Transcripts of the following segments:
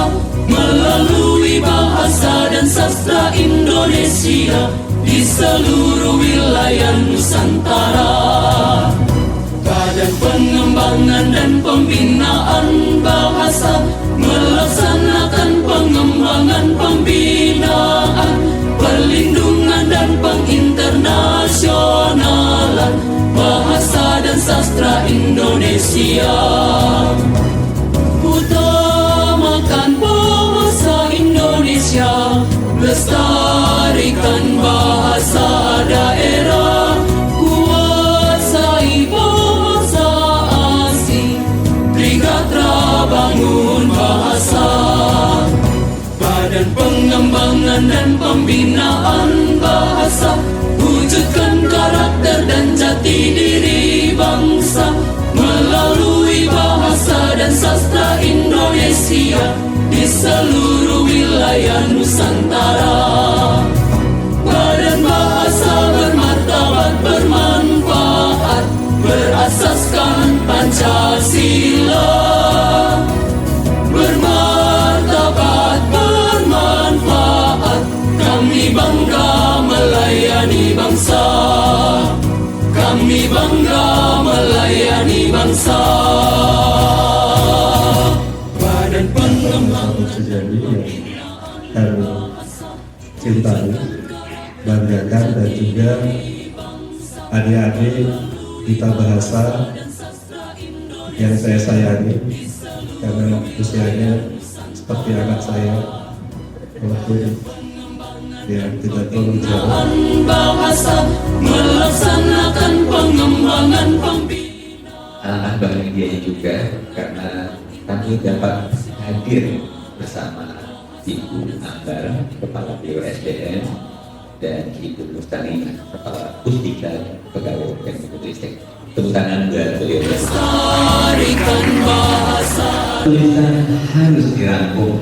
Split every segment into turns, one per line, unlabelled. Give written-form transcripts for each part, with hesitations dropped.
bahasa melalui bahasa dan sastra Indonesia di seluruh wilayah Nusantara. Badan Pengembangan dan Pembinaan Bahasa melaksanakan pengembangan pembinaan, perlindungan dan penginternasionalan bahasa dan sastra Indonesia. Utamakan bahasa Indonesia, lestarikan bahasa daerah, kuasai bahasa asing, Trigatra bangun bahasa. Badan Pengembangan dan Pembinaan Bahasa wujudkan karakter dan jati diri bangsa melalui bahasa dan sastra Indonesia di seluruh wilayah Nusantara. Badan bahasa bermartabat, bermanfaat, berasaskan Pancasila. Bermartabat, bermanfaat, kami bangga melayani bangsa. Kami bangga melayani bangsa. Badan Pengembangan
Sejadi yang cintai, banggakan dan juga adik-adik kita bahasa yang saya sayangi karena usianya seperti anak saya walaupun ya tidak terlalu jauh.
Bahasa melaksanakan pengembangan pembinaan.
Alangkah bahagianya juga karena kami dapat hadir bersama Ibu Ambar, Kepala Biro SDM, dan Ibu Mustalina, Kepala Pusdika Pegawai dan Keputristek. Tepuk tangan buat beliau.
Lestarikan bahasa.
Tulisan harus dirangkum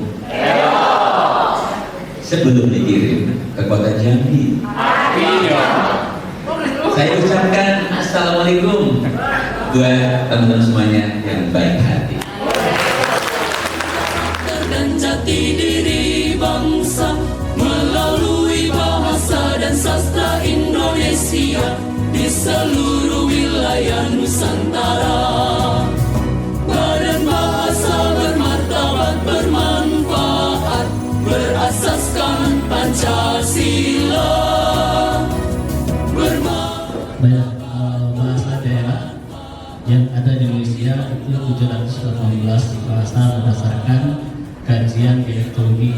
sebelum dikirim ke kota Jambi. Saya ucapkan assalamualaikum buat teman-teman semuanya yang baik hati.
Dan jati diri bangsa melalui bahasa dan sastra Indonesia di seluruh wilayah Nusantara. Badan bahasa bermartabat, bermanfaat, berasaskan Pancasila.
Banyak bahasa daerah yang ada di Indonesia itu 718 bahasa berdasarkan kajian geografi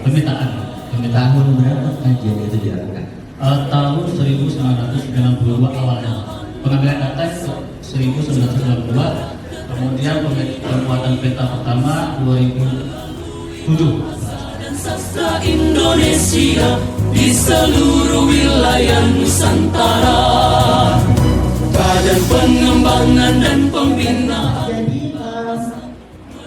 pemetaan.
Tahun berapa kajian itu dilakukan?
Tahun 1992 awalnya. Pengambilan data 1992, kemudian pembuatan peta pertama 2007.
Dan sastra Indonesia di seluruh wilayah Nusantara. Badan Pengembangan dan Pembinaan.
Jadi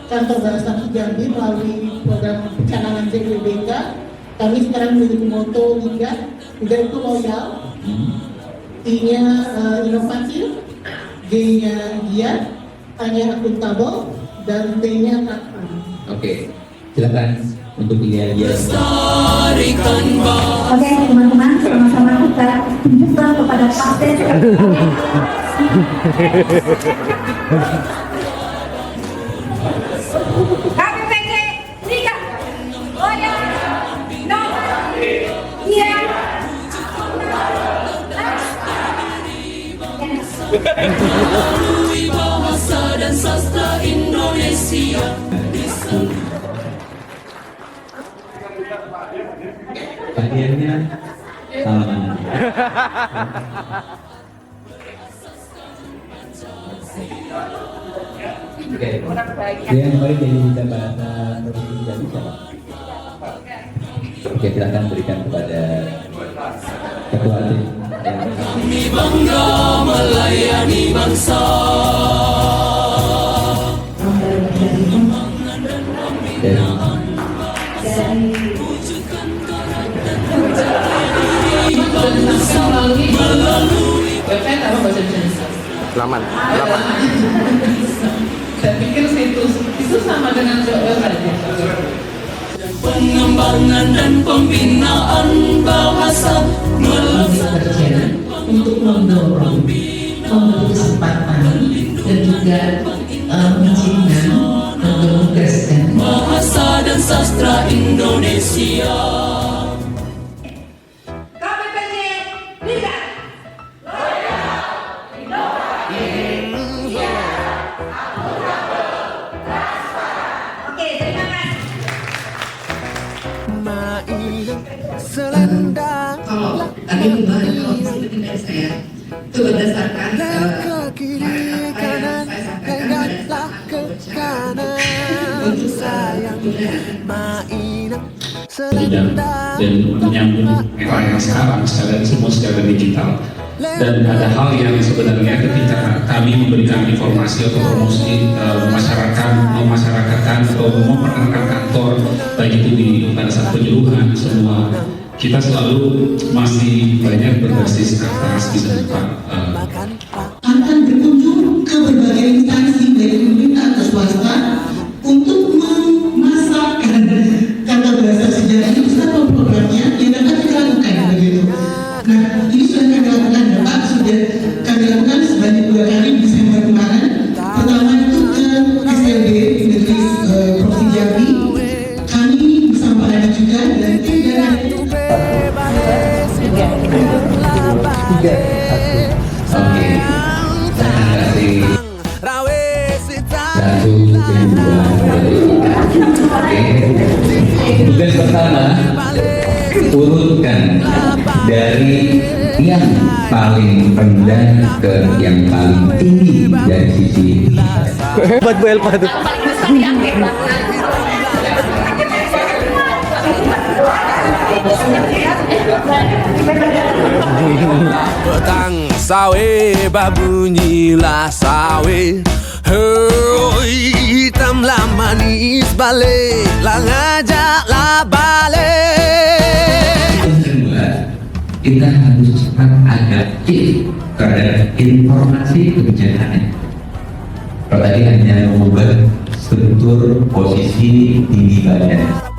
kantor bahasa Jambi melalui program pencanangan JWBK, kami sekarang memiliki moto 3 itu loyal, I-nya inovatif, G-nya giat, A-nya akuntabel, dan T-nya transparan.
Oke, silakan untuk pilihan dia.
Lestarikan bahasa.
Oke teman-teman, sama-sama kita tunjukkan kepada pasien. KPPG 3 loyal, iya.
Melalui bahasa dan sastra Indonesia di seluruh.
Bagiannya salaman. Oke, dia yang baik jadi kita bahasa provinsi Jambi siapa? Oke, silakan berikan kepada ketua tim.
Kami bangga melayani bangsa. Wujudkan karakter dan jati diri bangsa melalui
website apa bahasa Indonesia?
Laman.
Saya pikir situs itu sama dengan
pengembangan dan pembinaan bahasa
berjalan untuk mendorong pemberi kesempatan dan juga mencintai dan menugaskan
bahasa dan sastra Indonesia.
KPPJ Liga. Oke, terima kasih.
kalau tadi perubahan kalau misalnya dari saya itu berdasarkan saya sampaikan untuk
dan menyambung era yang sekarang semua secara digital, dan ada hal yang sebenarnya ketika kami memberikan informasi atau promosi memasyarakatkan atau memperkenalkan kantor baik itu pada saat penyuluhan semua, kita selalu masih banyak berbasis atas di tempat
akan berkunjung ke berbagai instansi baik pemerintah atau swasta untuk memasarkan kata bahasa sejarah itu beserta programnya yang dapat kita lakukan begitu. Nah, ini sudah kami lakukan, Bapak, sudah kami lakukan sebanyak 2 kali di Desember kemarin. Pertama itu ke SLB Negeri Provinsi Jambi. Kami bersama Pak Adi juga dan tim dari
Oke, saya kasih 1, 2, 3. Oke, tugas pertama, urutkan dari yang paling rendah ke yang paling tinggi dari sisi
Buat Bu Elpa tuh.
Petang sawe babunyilah sawe, hoi hitamlah manis balik lah ngajaklah balik.
Yang kedua, kita harus cepat adaptif terhadap informasi kebijakan. Kalau tadi hanya mengubah struktur posisi tinggi badan.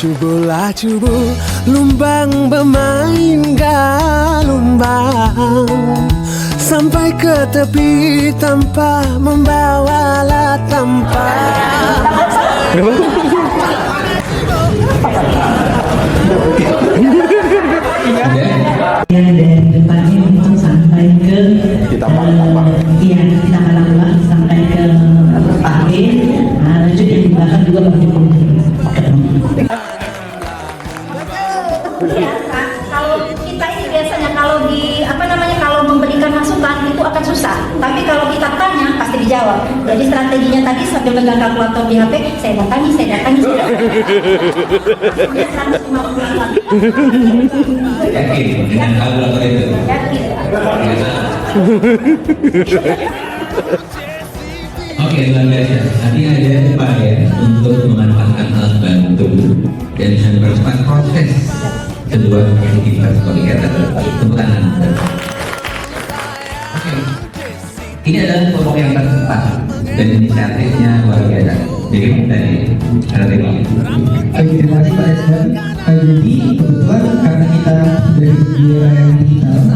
Cubulah cubu lumbang bermain galumbang sampai ke tepi tanpa membawa alat tampak.
dan depannya memang sampai ke kita malam sampai ke Pak B. Lanjut yang dibahas juga Pak
Kalau kita ini biasanya kalau kalau memberikan masukan itu akan susah, tapi kalau kita tanya pasti dijawab. Jadi strateginya tadi sambil pegang kalkulator di HP, saya datangi.
Yakin dengan kalkulator itu?
Yakin.
Oke, luar biasa. Tadi ada upaya untuk memanfaatkan alat bantu dan mempercepat proses kedua aktivitas kegiatan tepuk tangan. Oke, ini adalah kelompok yang tercepat dan inisiatifnya luar biasa. Jadi tadi ada lagi.
Terima kasih Pak Esban. Jadi kebetulan karena kita dari era yang digital,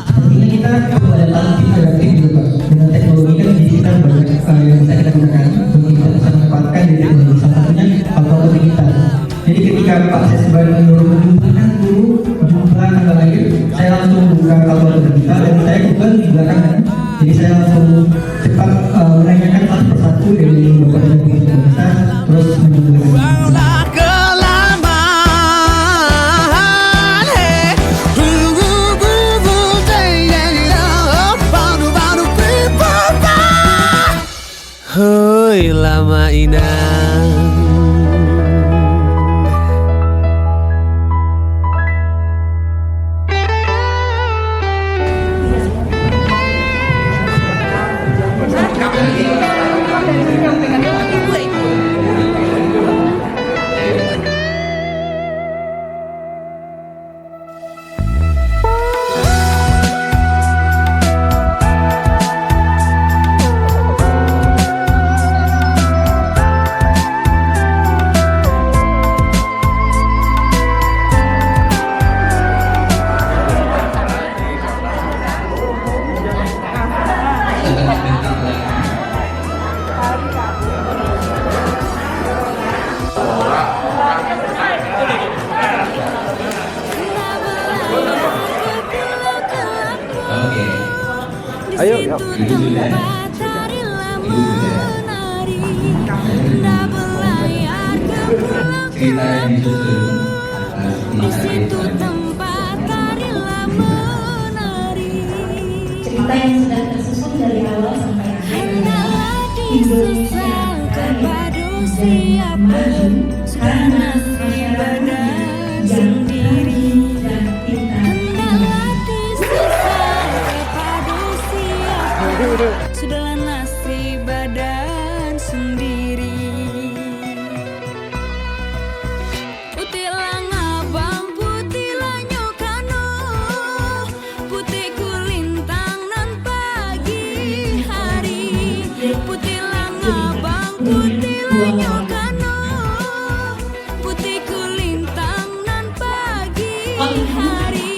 artinya kita adalah tim adaptif juga Pak. Dengan teknologi kan digital banyak yang bisa kita gunakan untuk kita bisa memanfaatkan dari teknologi. Salah satunya kalkulator digital. Jadi ketika Pak Esban menyuruh menjumlahkan dulu jumlah tanggal lahir, saya langsung buka kalkulator digital dan saya juga di belakang. Jadi saya langsung cepat menanyakan satu persatu dari beberapa teknologi kita, terus menjumlahkan.
permainan.
Ayo, ibu sudah. Cerita yang disusun
Cerita yang sudah tersusun dari awal sampai akhir. Indonesia akan maju karena masyarakat yang diri dan kita.
Sudahlah nasib badan sendiri. Putih langabang, putih lanyokano, putih kulintang nan pagi hari. Putih langabang, putih lanyokano, putih kulintang nan pagi hari.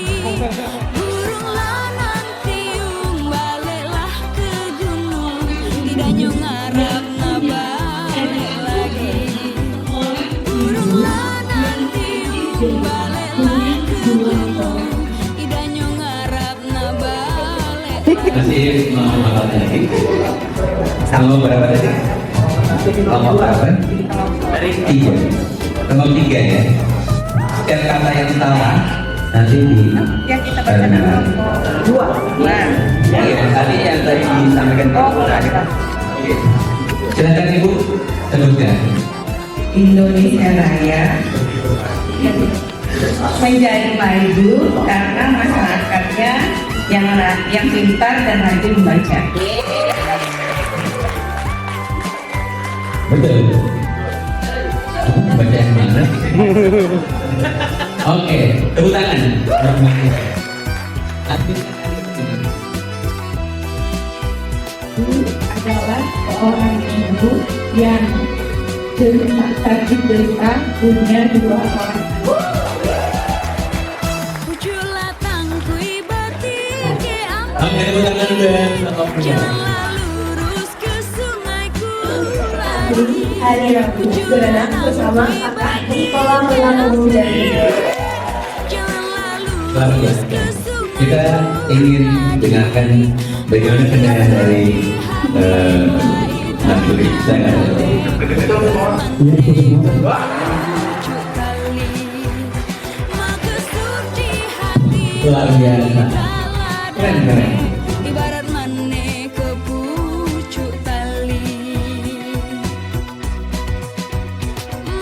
Burung lanang tiung baliklah ke gunung, tidak nyungarap nabalik lagi. Burung lanang tiung baliklah ke gunung, tidak nyungarap nabalik lagi.
masih mau berapa detik? Sama berapa detik? Lama berapa? 3. Lama 3 ya. Setiap kata yang salah nanti di
Yang kita baca dua.
Iya, tadi yang tadi disampaikan Oke. Silakan Ibu teruskan.
Indonesia Raya menjadi maju karena masyarakatnya yang pintar dan rajin membaca.
Betul. Baca yang mana? Oke, tepuk tangan.
adalah seorang ibu yang cerita punya 2 orang.
Oke, tepuk tangan dan
Lurus ke sungaiku
Hari Rabu berenang bersama kakak di kolam renang umum dari
Selamat ya. Kita ingin dengarkan bagaimana kendaraan dari Mas Budi. Luar biasa. Keren.
Ibarat mane ke pucuk tali,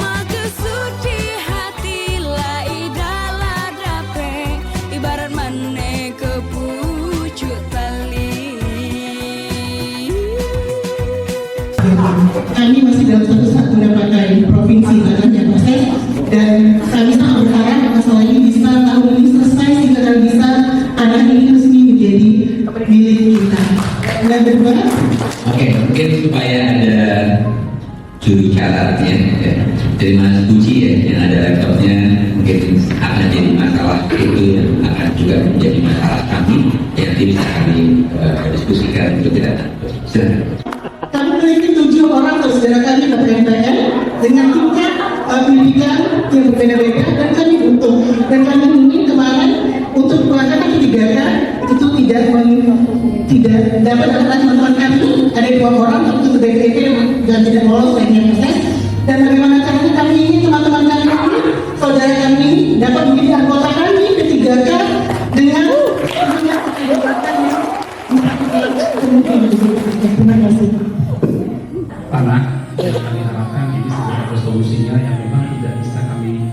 maka suci hati la idala dape. Ibarat mane ke pucuk tali.
Kami masih dalam satu saat mendapatkan provinsi namanya proses, dan kami sangat berharap masalah ini bisa tahun ini selesai sehingga kami bisa anak ini resmi menjadi milik kita. Dan kedua,
Oke, mungkin supaya ada juru catatnya ya. Dari Mas Puji ya, yang ada laptopnya mungkin akan jadi masalah itu yang akan juga menjadi masalah kami yang nanti bisa kami diskusikan untuk kita. Silakan.
kami memiliki 7 orang saudara kami ke PMPN dengan tingkat pendidikan yang berbeda-beda, dan kami butuh, dan kami ingin kemarin untuk melakukan 3K itu tidak dapat teman-teman kami ada 2 orang untuk BPP dan tidak lolos lainnya proses. Dan bagaimana caranya kami ingin teman-teman kami saudara kami dapat menjadi anggota kami ke 3K dengan keterlibatan yang terima kasih.
Panah. solusinya yang memang tidak bisa kami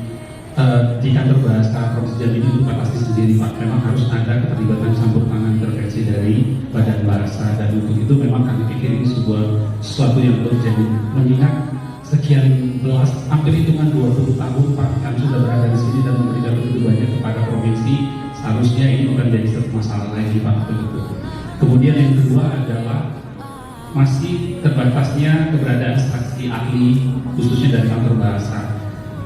di kantor bahasa Provinsi Jambi itu pasti sendiri Pak. Memang harus ada keterlibatan campur tangan intervensi dari Badan Bahasa, dan untuk itu memang kami pikir ini sesuatu yang terjadi mengingat sekian belas, hampir hitungan 20 tahun Pak kami sudah berada di sini dan memberikan begitu banyak kepada provinsi. Seharusnya ini bukan jadi satu masalah lagi Pak. Begitu. Kemudian yang kedua adalah masih terbatasnya keberadaan saksi ahli khususnya dari kantor bahasa.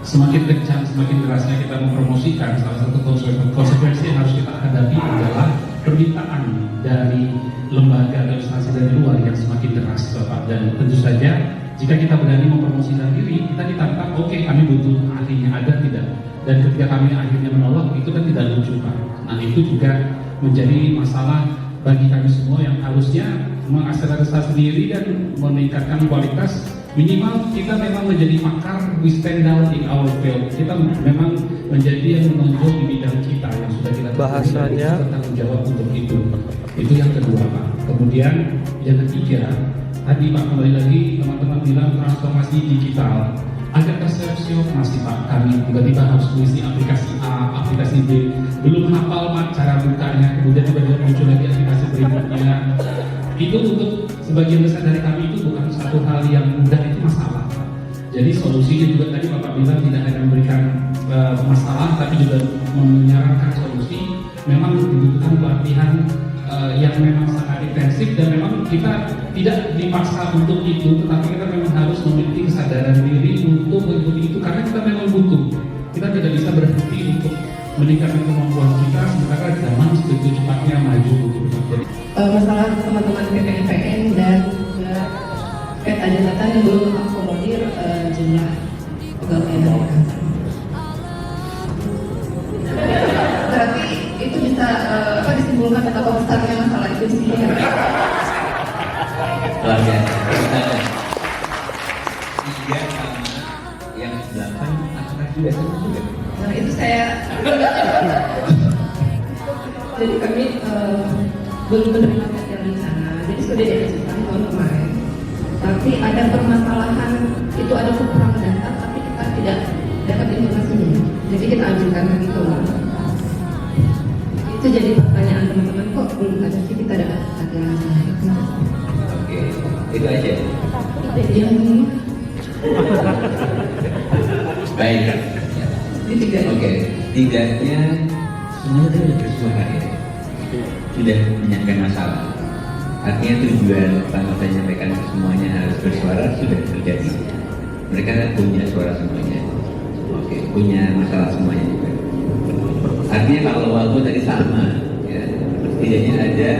Semakin kencang, semakin derasnya kita mempromosikan, salah satu konsekuensi yang harus kita hadapi adalah permintaan dari lembaga atau instansi dari luar yang semakin deras Bapak. Dan tentu saja jika kita berani mempromosikan diri, kita ditantang, oke, kami butuh ahlinya, ada tidak? Dan ketika kami akhirnya menolak, itu kan tidak lucu Pak. Nah itu juga menjadi masalah bagi kami semua yang harusnya mengakselerasi diri dan meningkatkan kualitas. Minimal kita memang menjadi pakar, we stand out in our field. Kita memang menjadi yang menonjol di bidang kita yang sudah kita
bahasanya
bertanggung jawab untuk itu. Itu yang kedua Pak. Kemudian yang ketiga, tadi Pak kembali lagi teman-teman bilang transformasi digital. Ada resepsionis Pak, kami tiba-tiba harus mengisi aplikasi A, aplikasi B, belum hafal Pak cara bukanya, kemudian tiba-tiba muncul lagi aplikasi berikutnya. Itu untuk sebagian besar dari kami itu bukan satu hal yang mudah, itu masalah. Jadi solusinya juga tadi Bapak bilang tidak hanya memberikan masalah, tapi juga menyarankan solusi. Memang dibutuhkan pelatihan yang memang sangat intensif, dan memang kita tidak dipaksa untuk itu, tetapi kita memang harus memiliki kesadaran diri untuk mengikuti itu karena kita memang butuh. Kita tidak bisa berhenti untuk meningkatkan kemampuan kita sementara zaman begitu cepatnya maju. Jadi
masalah teman-teman PPNPN dan peta jabatan yang belum mengakomodir jumlah pegawai yang mereka. Berarti itu bisa disimpulkan betapa besarnya masalah itu sendiri.
Luar biasa. 3 sama yang 8 apakah juga sama juga?
Nah itu saya jadi kami belum menerima materi di sana, jadi sudah diajukan tahun kemarin. Tapi ada permasalahan, itu ada kekurangan data, tapi kita tidak dapat informasinya. Jadi kita ajukan begitu. Itu jadi pertanyaan teman-teman, kok belum ada sih kita dapat ada.
Oke, itu aja.
Yang
Baik. Oke, tidaknya semuanya sudah bersuara ya. Sudah menyangkut masalah. Artinya tujuan pertama saya menyampaikan semuanya harus bersuara sudah terjadi. Mereka punya suara semuanya. Oke, punya masalah semuanya juga. Artinya kalau waktu tadi sama, ya, setidaknya ada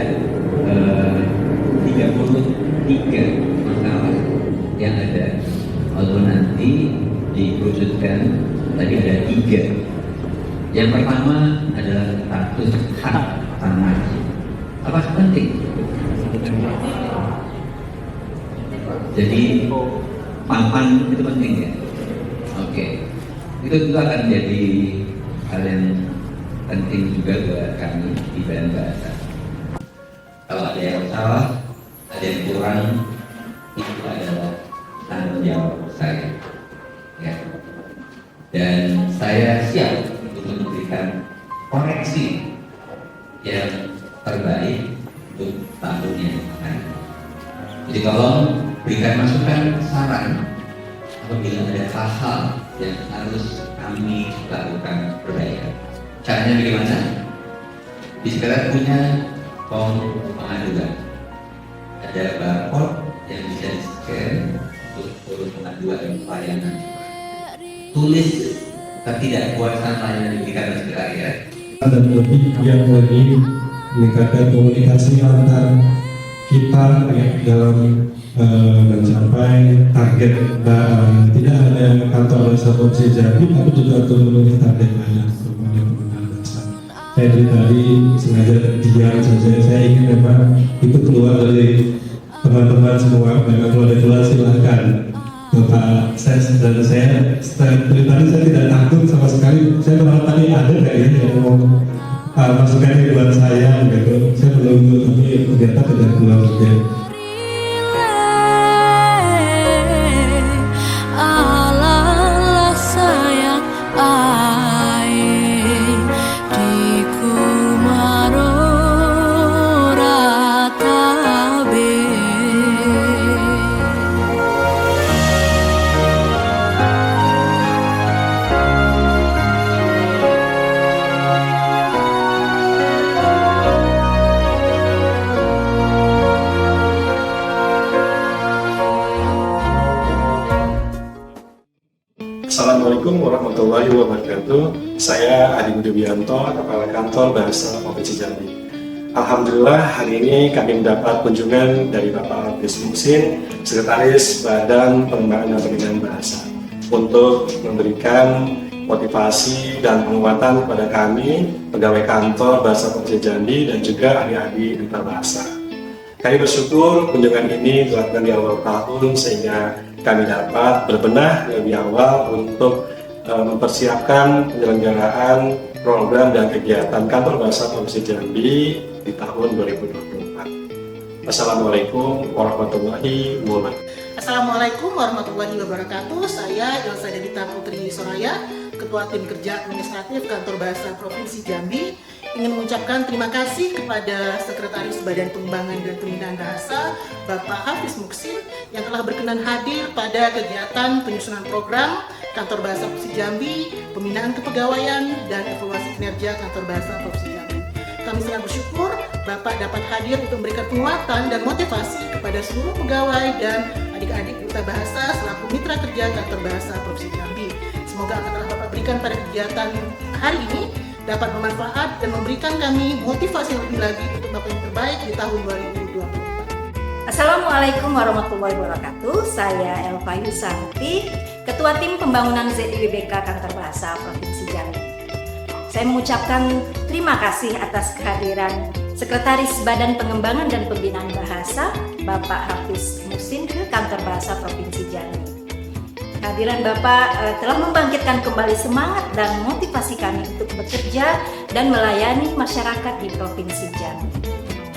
33 masalah yang ada. Kalau nanti dikerucutkan tadi ada 3. Yang pertama adalah status hak tanah. Apakah penting? Jadi papan itu penting ya. Oke, itu tentu akan jadi hal yang penting juga buat kami di Badan Bahasa. Kalau ada yang salah, ada yang kurang, itu adalah tanggung jawab saya. Ya. Dan saya siap untuk memberikan koreksi yang terbaik untuk tahun yang akan. Jadi tolong berikan masukan, saran apabila ada hal-hal yang harus kami lakukan perbaikan. Caranya bagaimana? Di sekitar punya form pengaduan. Ada barcode yang bisa di-scan untuk forum pengaduan dan pelayanan. Tulis ketidakpuasan layanan diberikan di sekretariat.
Dan lebih yang lebih meningkatkan komunikasi antar kita ya, dalam mencapai target tidak hanya kantor bahasa Provinsi Jambi tapi juga untuk memenuhi target lain semuanya penggunaan bahasa. Saya dari tadi sengaja diam saja, saya ingin memang ikut keluar dari teman-teman semua, memang kalau ada keluar silahkan Bapak Ses, dan saya dari tadi saya tidak takut sama sekali. Saya malah tadi ada kayaknya yang mau masukan buat saya gitu. Saya belum, tapi ternyata tidak keluar juga. wabarakatuh. Saya Adi Widianto, Kepala Kantor Bahasa Provinsi Jambi. Alhamdulillah hari ini kami mendapat kunjungan dari Bapak Hafiz Muhsin, Sekretaris Badan Pengembangan dan Pembinaan Bahasa, untuk memberikan motivasi dan penguatan kepada kami, pegawai kantor Bahasa Provinsi Jambi dan juga adik-adik duta bahasa. Kami bersyukur kunjungan ini dilakukan di awal tahun sehingga kami dapat berbenah lebih awal untuk mempersiapkan penyelenggaraan program dan kegiatan Kantor Bahasa Provinsi Jambi di tahun 2024. Assalamualaikum warahmatullahi wabarakatuh.
Assalamualaikum warahmatullahi wabarakatuh. Saya Elsa Devita Putri Soraya, Ketua Tim Kerja Administratif Kantor Bahasa Provinsi Jambi, ingin mengucapkan terima kasih kepada Sekretaris Badan Pengembangan dan Pembinaan Bahasa, Bapak Hafiz Muhsin, yang telah berkenan hadir pada kegiatan penyusunan program Kantor Bahasa Provinsi Jambi, pembinaan kepegawaian, dan evaluasi kinerja Kantor Bahasa Provinsi Jambi. Kami sangat bersyukur Bapak dapat hadir untuk memberikan penguatan dan motivasi kepada seluruh pegawai dan adik-adik duta bahasa selaku mitra kerja Kantor Bahasa Provinsi Jambi. Semoga apa yang telah Bapak berikan pada kegiatan hari ini dapat bermanfaat dan memberikan kami motivasi yang lebih lagi untuk Bapak yang terbaik di tahun 2024.
Assalamualaikum warahmatullahi wabarakatuh. Saya Elva Yusanti, Ketua Tim Pembangunan ZIWBK Kantor Bahasa Provinsi Jambi. Saya mengucapkan terima kasih atas kehadiran Sekretaris Badan Pengembangan dan Pembinaan Bahasa, Bapak Hafiz Muhsin ke Kantor Bahasa Provinsi Jambi. Kehadiran Bapak telah membangkitkan kembali semangat dan motivasi kami untuk bekerja dan melayani masyarakat di Provinsi Jambi.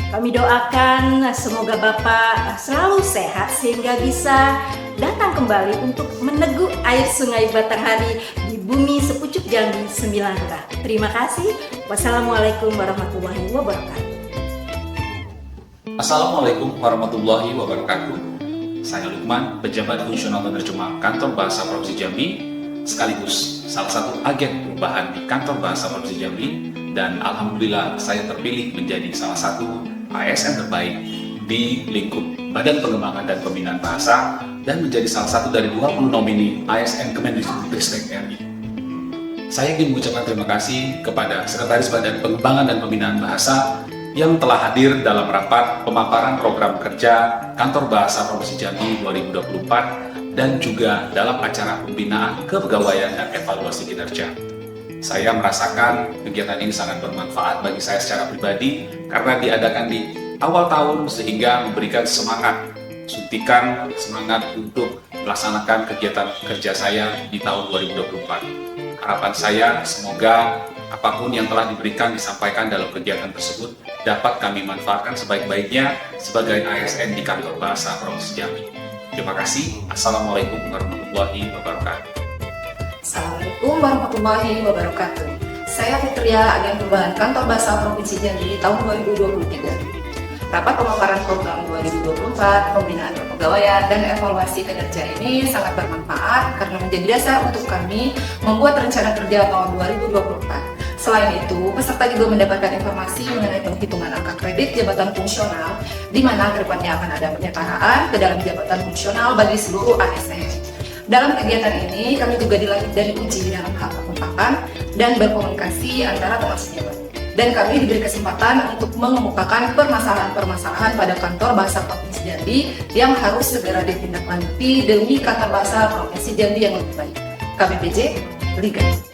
Kami doakan semoga Bapak selalu sehat sehingga bisa datang kembali untuk meneguk air sungai Batanghari di bumi sepucuk Jambi Sembilanka. Terima kasih. Wassalamualaikum warahmatullahi wabarakatuh.
Assalamualaikum warahmatullahi wabarakatuh. Saya Lukman, pejabat fungsional penerjemah Kantor Bahasa Provinsi Jambi, sekaligus salah satu agen perubahan di Kantor Bahasa Provinsi Jambi, dan alhamdulillah saya terpilih menjadi salah satu ASN terbaik di lingkup Badan Pengembangan dan Pembinaan Bahasa dan menjadi salah satu dari 20 nomini ASN Kemendikbudristek RI. Saya ingin mengucapkan terima kasih kepada Sekretaris Badan Pengembangan dan Pembinaan Bahasa yang telah hadir dalam rapat pemaparan program kerja Kantor Bahasa Provinsi Jambi 2024 dan juga dalam acara pembinaan kepegawaian dan evaluasi kinerja. Saya merasakan kegiatan ini sangat bermanfaat bagi saya secara pribadi karena diadakan di awal tahun sehingga memberikan semangat, suntikan semangat untuk melaksanakan kegiatan kerja saya di tahun 2024. Harapan saya semoga apapun yang telah diberikan disampaikan dalam kegiatan tersebut dapat kami manfaatkan sebaik-baiknya sebagai ASN di Kantor Bahasa Provinsi Jambi. Terima kasih. Assalamualaikum warahmatullahi wabarakatuh.
Assalamualaikum warahmatullahi wabarakatuh. Saya Fitria, agen perubahan Kantor Bahasa Provinsi Jambi tahun 2023. Rapat pemaparan program 2024, pembinaan kepegawaian dan evaluasi kinerja ini sangat bermanfaat karena menjadi dasar untuk kami membuat rencana kerja tahun 2024. Selain itu, peserta juga mendapatkan informasi mengenai penghitungan angka kredit jabatan fungsional, di mana kedepannya akan ada penyetaraan ke dalam jabatan fungsional bagi seluruh ASN. Dalam kegiatan ini, kami juga dilatih dan diuji dalam hal kekompakan dan berkomunikasi antara teman sejawat. Dan kami diberi kesempatan untuk mengemukakan permasalahan-permasalahan pada Kantor Bahasa Provinsi Jambi yang harus segera ditindaklanjuti demi Kantor Bahasa Provinsi Jambi yang lebih baik. KBPJ, Liga.